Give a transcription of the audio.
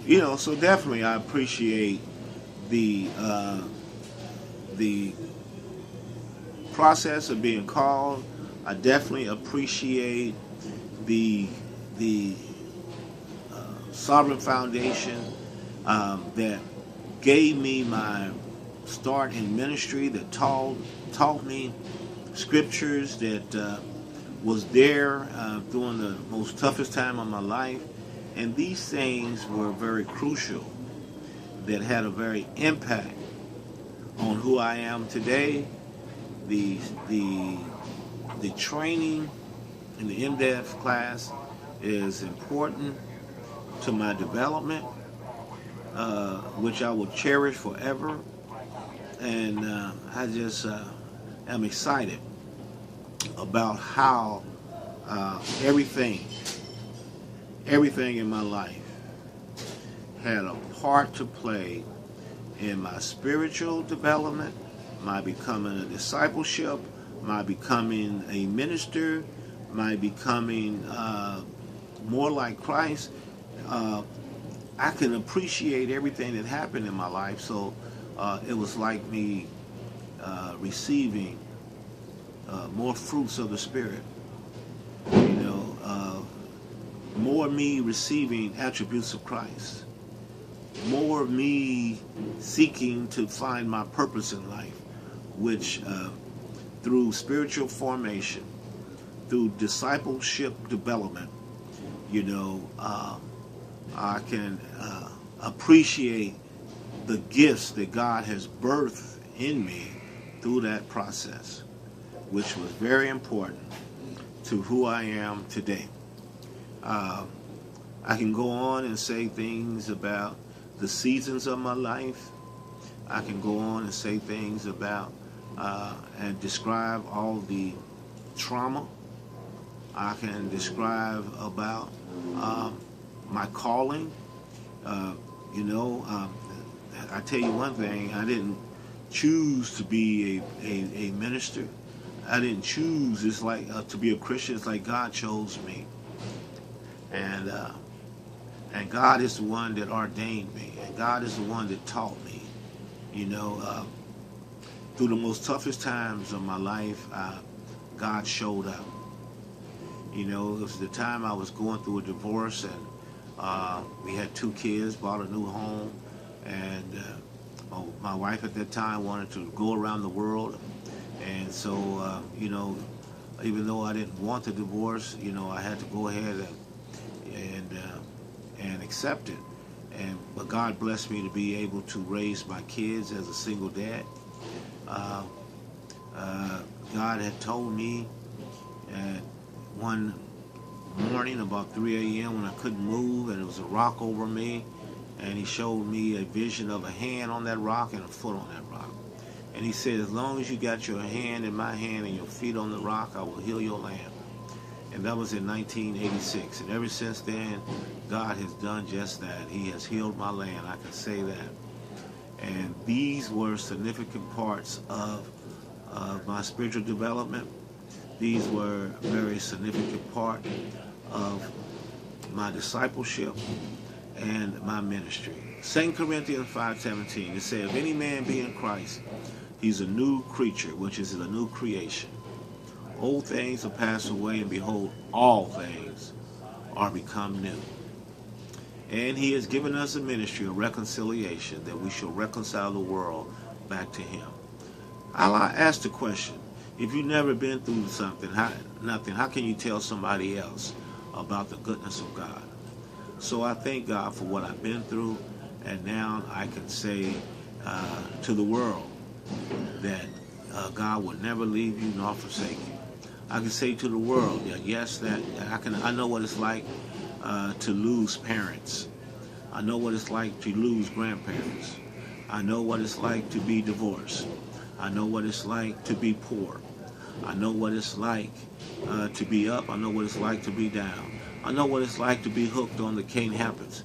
So definitely I appreciate the the process of being called. I definitely appreciate the the Sovereign Foundation that gave me my start in ministry, that taught me scriptures, that was there during the most toughest time of my life, and these things were very crucial. That had a very impact on who I am today. The the the training in the MDEF class is important to my development, which I will cherish forever. And I just am excited about how everything, everything in my life had a part to play in my spiritual development, my becoming a discipleship, my becoming a minister, my becoming more like Christ. I can appreciate everything that happened in my life. So it was like me receiving more fruits of the Spirit. More me receiving attributes of Christ. More me seeking to find my purpose in life, which through spiritual formation, through discipleship development, I can appreciate the gifts that God has birthed in me through that process, which was very important to who I am today. I can go on and say things about the seasons of my life. I can go on and say things about and describe all the trauma. I can describe about my calling. I tell you one thing, I didn't choose to be a minister. I didn't choose, it's like to be a Christian. It's like God chose me. And God is the one that ordained me. And God is the one that taught me. Through the most toughest times of my life, God showed up. It was the time I was going through a divorce, and we had 2 kids, bought a new home, and my wife at that time wanted to go around the world. And so, even though I didn't want the divorce, I had to go ahead and accept it. But God blessed me to be able to raise my kids as a single dad. God had told me one morning about 3 a.m. when I couldn't move and there was a rock over me, and he showed me a vision of a hand on that rock and a foot on that rock. And he said, as long as you got your hand in my hand and your feet on the rock, I will heal your land. And that was in 1986. And ever since then, God has done just that. He has healed my land. I can say that. And these were significant parts of my spiritual development. These were a very significant part of my discipleship and my ministry. 2 Corinthians 5:17, it says, if any man be in Christ, he's a new creature, which is a new creation. Old things will pass away, and behold, all things are become new. And he has given us a ministry of reconciliation, that we shall reconcile the world back to him. I'll ask the question, if you've never been through something, how can you tell somebody else about the goodness of God? So I thank God for what I've been through, and now I can say to the world that God will never leave you nor forsake you. I can say to the world that yes, that I know what it's like to lose parents. I know what it's like to lose grandparents. I know what it's like to be divorced. I know what it's like to be poor. I know what it's like to be up. I know what it's like to be down. I know what it's like to be hooked on the Cane Happens.